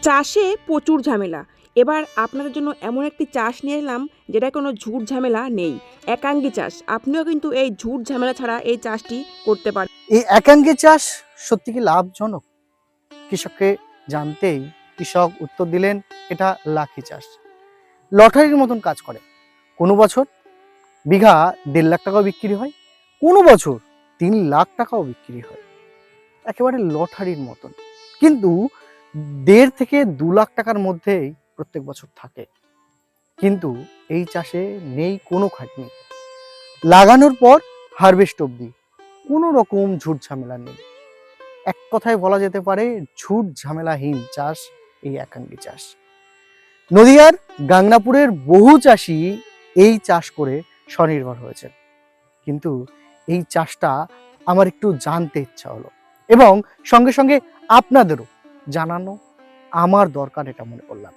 চাষে প্রচুর ঝামেলা। এবার আপনাদের জন্য এমন একটি চাষ নিয়ে এলাম যেটা কোনো ঝুট ঝামেলা নেই। একাঙ্গী চাষ। আপনিও কিন্তু এই ঝুট ঝামেলা ছাড়া এই চাষটি করতে পারেন। এই একাঙ্গী চাষ সত্যি কি লাভজনক? কৃষককে জানতেই কৃষক উত্তর দিলেন, এটা লাখি চাষ, লটারির মতন কাজ করে। কোনো বছর বিঘা 1.5 লাখ টাকাও বিক্রি হয়, কোনো বছর 3 লাখ টাকাও বিক্রি হয়, একেবারে লটারির মতন। কিন্তু 1.5 থেকে 2 লাখ টাকার মধ্যেই প্রত্যেক বছর থাকে। কিন্তু এই চাষে নেই কোনো খাটনি, লাগানোর পর হারভেস্ট অবধি কোনো রকম ঝুট ঝামেলা নেই। এক কথায় বলা যেতে পারে ঝুট ঝামেলাহীন চাষ এই একাঙ্গী চাষ। নদিয়ার গাংনাপুরের বহু চাষি এই চাষ করে স্বনির্ভর হয়েছে। কিন্তু এই চাষটা আমার একটু জানতে ইচ্ছা হলো এবং সঙ্গে সঙ্গে আপনাদেরও জানানো আমার দরকার, এটা মনে করলাম।